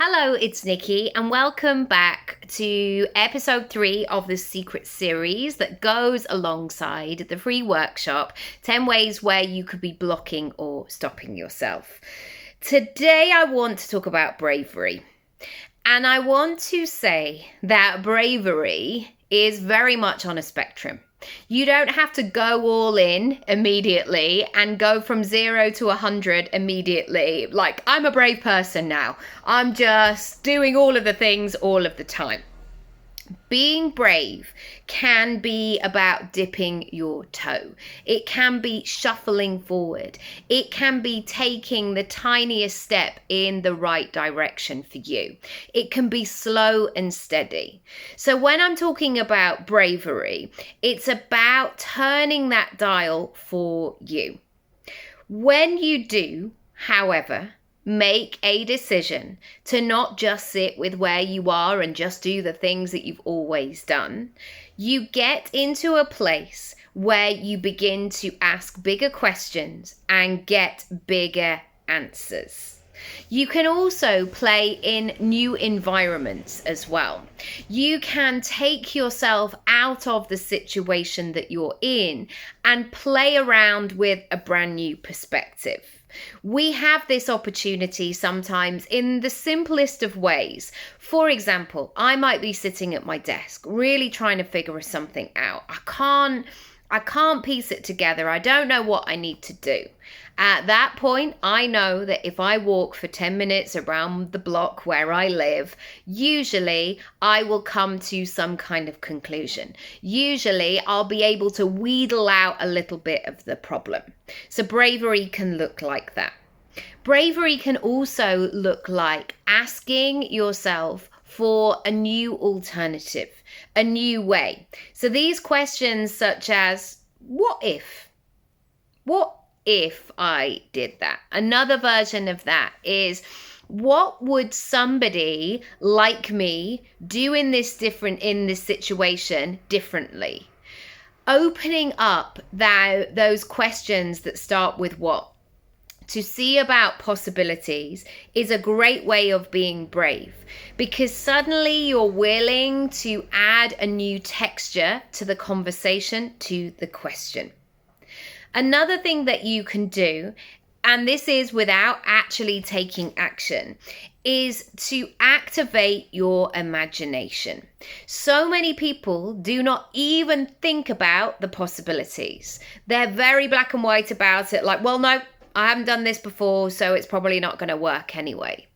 Hello, it's Nikki, and welcome back to episode 3 of the secret series that goes alongside the free workshop 10 ways where you could be blocking or stopping yourself. Today, I want to talk about bravery, and I want to say that bravery is very much on a spectrum. You don't have to go all in immediately and go from 0 to 100 immediately. Like, I'm a brave person now. I'm just doing all of the things all of the time. Being brave can be about dipping your toe. It can be shuffling forward. It can be taking the tiniest step in the right direction for you. It can be slow and steady. So when I'm talking about bravery, it's about turning that dial for you. When you do, however, make a decision to not just sit with where you are and just do the things that you've always done, you get into a place where you begin to ask bigger questions and get bigger answers. You can also play in new environments as well. You can take yourself out of the situation that you're in and play around with a brand new perspective. We have this opportunity sometimes in the simplest of ways. For example, I might be sitting at my desk, really trying to figure something out. I can't piece it together. I don't know what I need to do. At that point, I know that if I walk for 10 minutes around the block where I live, usually I will come to some kind of conclusion. Usually I'll be able to wheedle out a little bit of the problem. So bravery can look like that. Bravery can also look like asking yourself for a new alternative, a new way. So these questions such as, what if? What if I did that? Another version of that is, what would somebody like me do in this situation differently? Opening up those questions that start with what, to see about possibilities, is a great way of being brave, because suddenly you're willing to add a new texture to the conversation, to the question. Another thing that you can do, and this is without actually taking action, is to activate your imagination. So many people do not even think about the possibilities. They're very black and white about it, like, well, no, I haven't done this before, so it's probably not going to work anyway.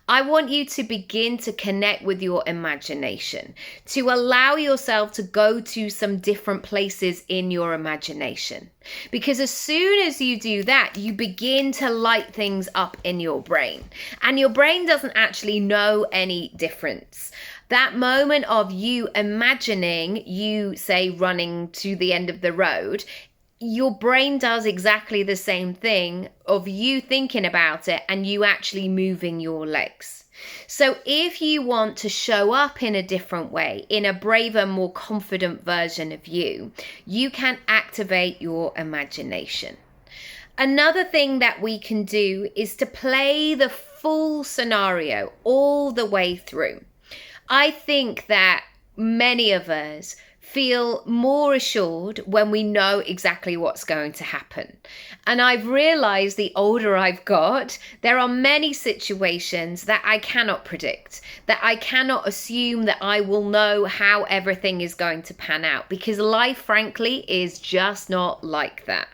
I want you to begin to connect with your imagination, to allow yourself to go to some different places in your imagination. Because as soon as you do that, you begin to light things up in your brain. And your brain doesn't actually know any difference. That moment of you imagining you, say, running to the end of the road, your brain does exactly the same thing of you thinking about it and you actually moving your legs. So if you want to show up in a different way, in a braver, more confident version of you, you can activate your imagination. Another thing that we can do is to play the full scenario all the way through. I think that many of us feel more assured when we know exactly what's going to happen. And I've realized the older I've got, there are many situations that I cannot predict, that I cannot assume that I will know how everything is going to pan out, because life, frankly, is just not like that.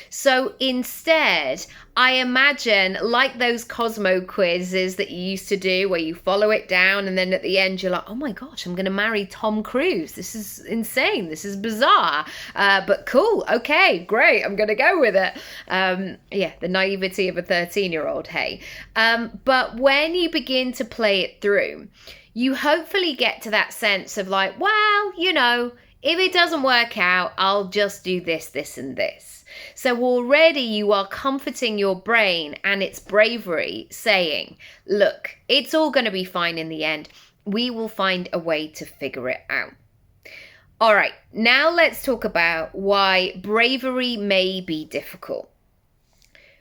So instead, I imagine, like those Cosmo quizzes that you used to do where you follow it down and then at the end you're like, oh my gosh, I'm going to marry Tom Cruise. This is insane. This is bizarre. But cool. Okay, great. I'm going to go with it. The naivety of a 13-year-old, hey. But when you begin to play it through, you hopefully get to that sense of like, well, if it doesn't work out, I'll just do this, this, and this. So already you are comforting your brain and its bravery, saying, look, it's all going to be fine in the end. We will find a way to figure it out. All right, now let's talk about why bravery may be difficult.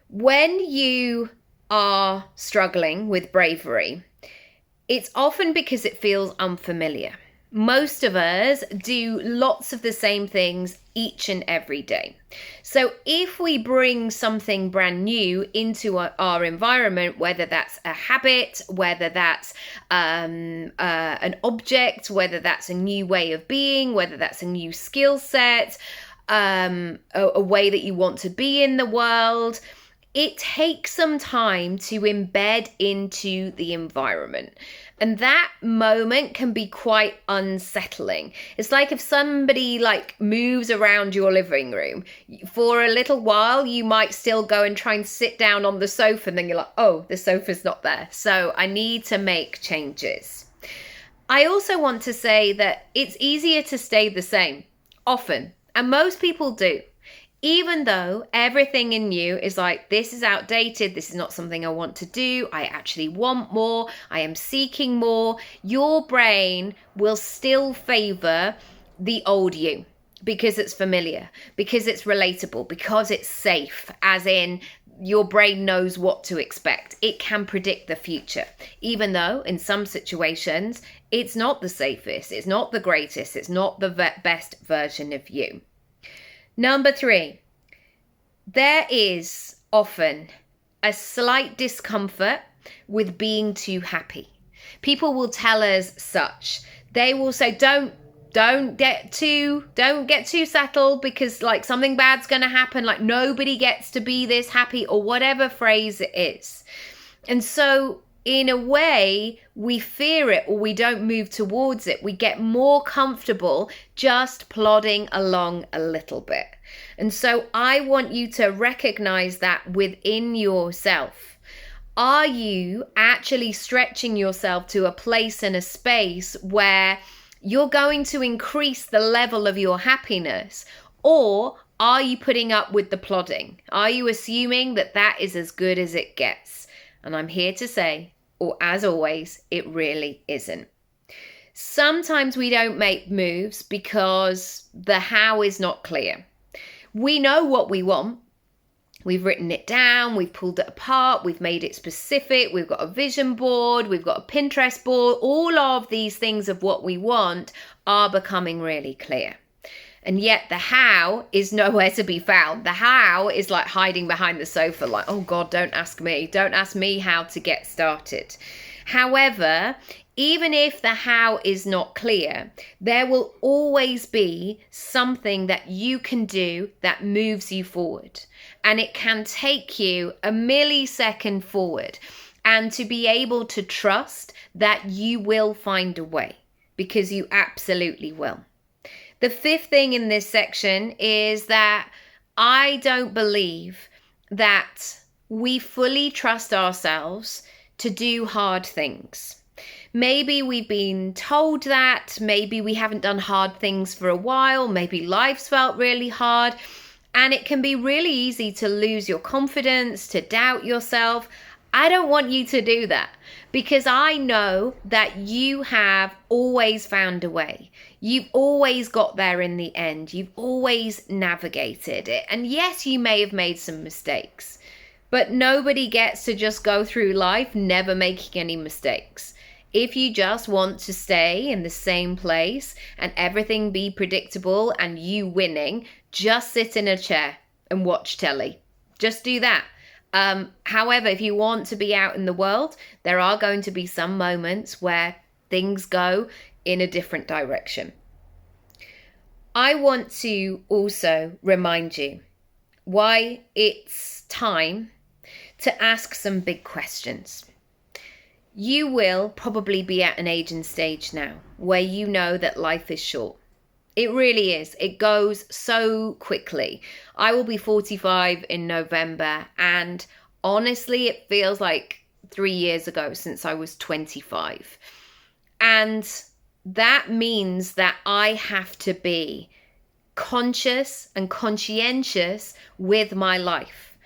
When you are struggling with bravery, It's often because it feels unfamiliar. Most of us do lots of the same things each and every day. So if we bring something brand new into our environment, whether that's a habit, whether that's an object, whether that's a new way of being, whether that's a new skill set, a way that you want to be in the world, it takes some time to embed into the environment. And that moment can be quite unsettling. It's like if somebody moves around your living room for a little while, you might still go and try and sit down on the sofa, and then you're like, oh, the sofa's not there. So I need to make changes. I also want to say that it's easier to stay the same often, and most people do. Even though everything in you is like, this is outdated, this is not something I want to do, I actually want more, I am seeking more, your brain will still favor the old you because it's familiar, because it's relatable, because it's safe, as in your brain knows what to expect. It can predict the future, even though in some situations, it's not the safest, it's not the greatest, it's not the best version of you. Number 3, there is often a slight discomfort with being too happy. People will tell us such. They will say, don't get too settled because something bad's going to happen. Nobody gets to be this happy, or whatever phrase it is. And so in a way, we fear it, or we don't move towards it. We get more comfortable just plodding along a little bit. And so I want you to recognize that within yourself. Are you actually stretching yourself to a place and a space where you're going to increase the level of your happiness? Or are you putting up with the plodding? Are you assuming that that is as good as it gets? And I'm here to say, or as always, it really isn't. Sometimes we don't make moves because the how is not clear. We know what we want. We've written it down, we've pulled it apart, we've made it specific, we've got a vision board, we've got a Pinterest board. All of these things of what we want are becoming really clear. And yet the how is nowhere to be found. The how is hiding behind the sofa, oh God, don't ask me how to get started. However, even if the how is not clear, there will always be something that you can do that moves you forward. And it can take you a millisecond forward. And to be able to trust that you will find a way, because you absolutely will. The 5th thing in this section is that I don't believe that we fully trust ourselves to do hard things. Maybe we've been told that, maybe we haven't done hard things for a while, maybe life's felt really hard, and it can be really easy to lose your confidence, to doubt yourself. I don't want you to do that, because I know that you have always found a way. You've always got there in the end. You've always navigated it. And yes, you may have made some mistakes, but nobody gets to just go through life never making any mistakes. If you just want to stay in the same place and everything be predictable and you winning, just sit in a chair and watch telly. Just do that. However, if you want to be out in the world, there are going to be some moments where things go in a different direction. I want to also remind you why it's time to ask some big questions. You will probably be at an age and stage now where you know that life is short. It really is. It goes so quickly. I will be 45 in November, and honestly, it feels like 3 years ago since I was 25. And that means that I have to be conscious and conscientious with my life.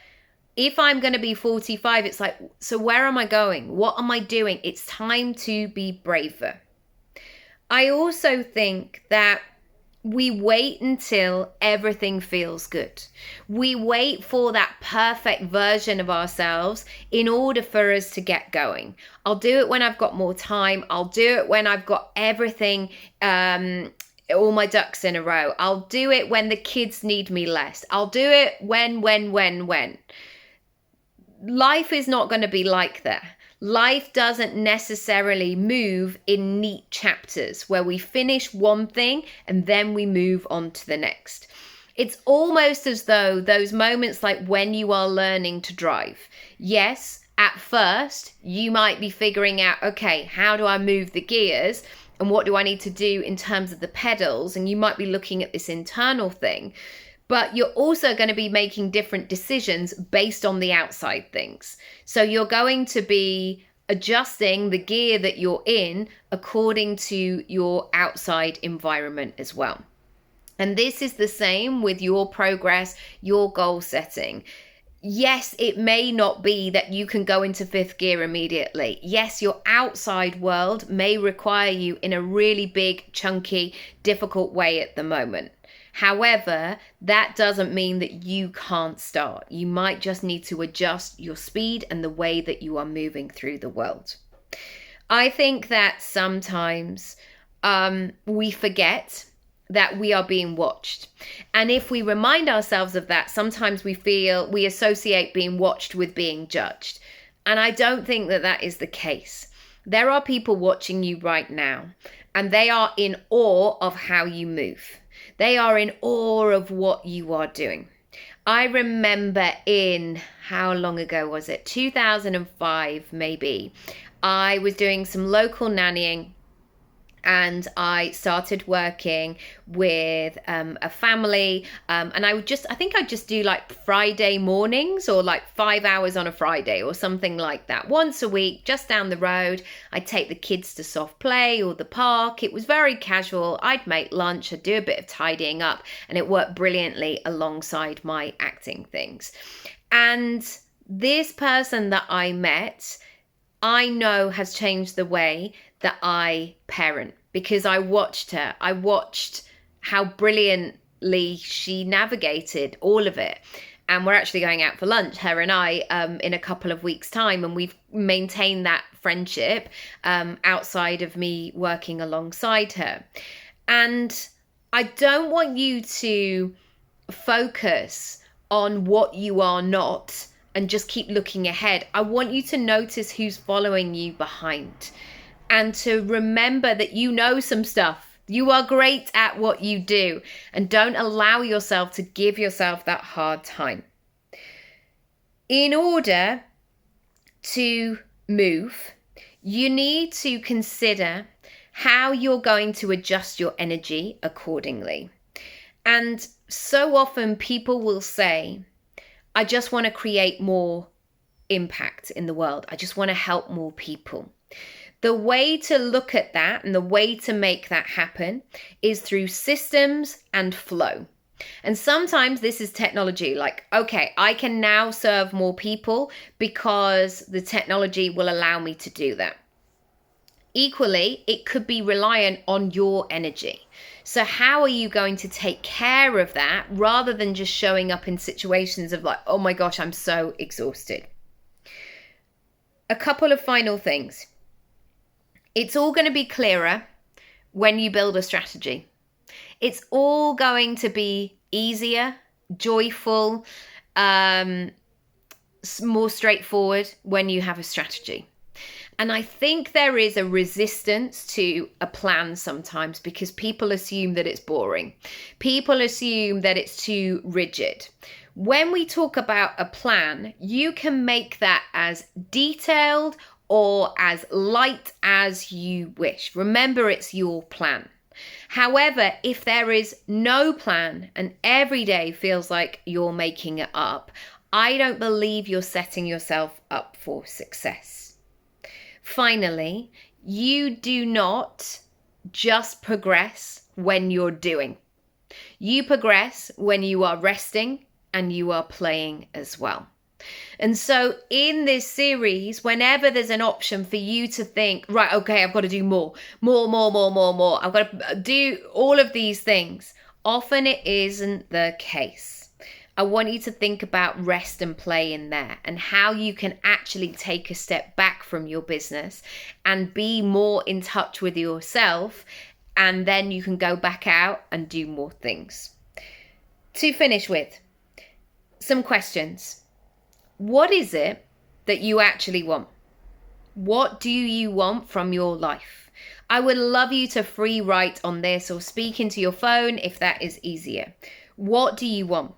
If I'm going to be 45, it's so where am I going? What am I doing? It's time to be braver. I also think that We wait until everything feels good. We wait for that perfect version of ourselves in order for us to get going. I'll do it when I've got more time. I'll do it when I've got everything, all my ducks in a row. I'll do it when the kids need me less. I'll do it when. Life is not going to be like that. Life doesn't necessarily move in neat chapters where we finish one thing and then we move on to the next. It's almost as though those moments like when you are learning to drive. Yes, at first you might be figuring out, okay, how do I move the gears? And what do I need to do in terms of the pedals? And you might be looking at this internal thing. But you're also going to be making different decisions based on the outside things. So you're going to be adjusting the gear that you're in according to your outside environment as well. And this is the same with your progress, your goal setting. Yes, it may not be that you can go into fifth gear immediately. Yes, your outside world may require you in a really big, chunky, difficult way at the moment. However, that doesn't mean that you can't start. You might just need to adjust your speed and the way that you are moving through the world. I think that sometimes we forget that we are being watched. And if we remind ourselves of that, sometimes we associate being watched with being judged. And I don't think that that is the case. There are people watching you right now, and they are in awe of how you move. They are in awe of what you are doing. I remember how long ago was it? 2005, maybe. I was doing some local nannying and I started working with a family, and I think I'd just do like Friday mornings or like 5 hours on a Friday or something like that. Once a week, just down the road, I'd take the kids to soft play or the park. It was very casual. I'd make lunch, I'd do a bit of tidying up, and it worked brilliantly alongside my acting things. And this person that I met, I know has changed the way that I parent, because I watched her. I watched how brilliantly she navigated all of it. And we're actually going out for lunch, her and I, in a couple of weeks' time. And we've maintained that friendship outside of me working alongside her. And I don't want you to focus on what you are not and just keep looking ahead. I want you to notice who's following you behind, and to remember that you know some stuff. You are great at what you do, and don't allow yourself to give yourself that hard time. In order to move, you need to consider how you're going to adjust your energy accordingly. And so often people will say, I just want to create more impact in the world. I just want to help more people. The way to look at that and the way to make that happen is through systems and flow. And sometimes this is technology, like, okay, I can now serve more people because the technology will allow me to do that. Equally, it could be reliant on your energy. So how are you going to take care of that rather than just showing up in situations of like, oh my gosh, I'm so exhausted? A couple of final things. It's all going to be clearer when you build a strategy. It's all going to be easier, joyful, more straightforward when you have a strategy. And I think there is a resistance to a plan sometimes because people assume that it's boring. People assume that it's too rigid. When we talk about a plan, you can make that as detailed or as light as you wish. Remember, it's your plan. However, if there is no plan and every day feels like you're making it up, I don't believe you're setting yourself up for success. Finally, you do not just progress when you're doing. You progress when you are resting and you are playing as well. And so in this series, whenever there's an option for you to think, right, okay, I've got to do more, more. I've got to do all of these things. Often it isn't the case. I want you to think about rest and play in there and how you can actually take a step back from your business and be more in touch with yourself. And then you can go back out and do more things. To finish with, some questions. What is it that you actually want? What do you want from your life? I would love you to free write on this or speak into your phone if that is easier. What do you want?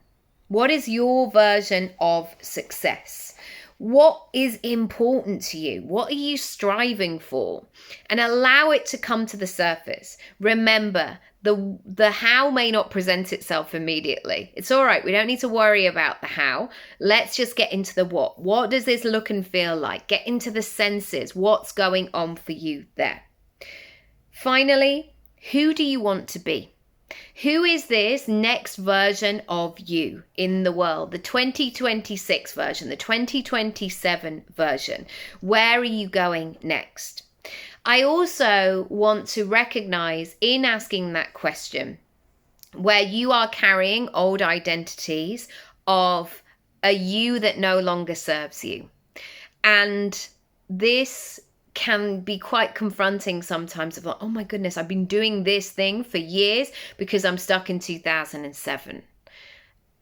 What is your version of success? What is important to you? What are you striving for? And allow it to come to the surface. Remember, the how may not present itself immediately. It's all right. We don't need to worry about the how. Let's just get into the what. What does this look and feel like? Get into the senses. What's going on for you there? Finally, who do you want to be? Who is this next version of you in the world? The 2026 version, the 2027 version. Where are you going next? I also want to recognize in asking that question where you are carrying old identities of a you that no longer serves you. And this can be quite confronting sometimes of like, oh my goodness, I've been doing this thing for years because I'm stuck in 2007.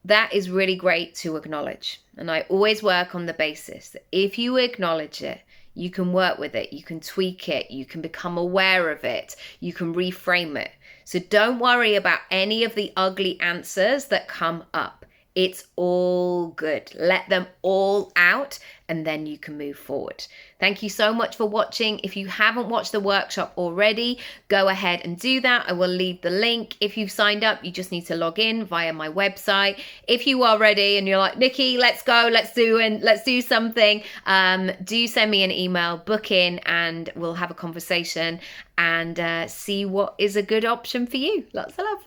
That is really great to acknowledge. And I always work on the basis that if you acknowledge it, you can work with it, you can tweak it, you can become aware of it, you can reframe it. So don't worry about any of the ugly answers that come up. It's all good. Let them all out and then you can move forward. Thank you so much for watching. If you haven't watched the workshop already, go ahead and do that. I will leave the link. If you've signed up, you just need to log in via my website. If you are ready and you're like, Nikki, let's go, let's do something, do send me an email, book in, and we'll have a conversation and see what is a good option for you. Lots of love.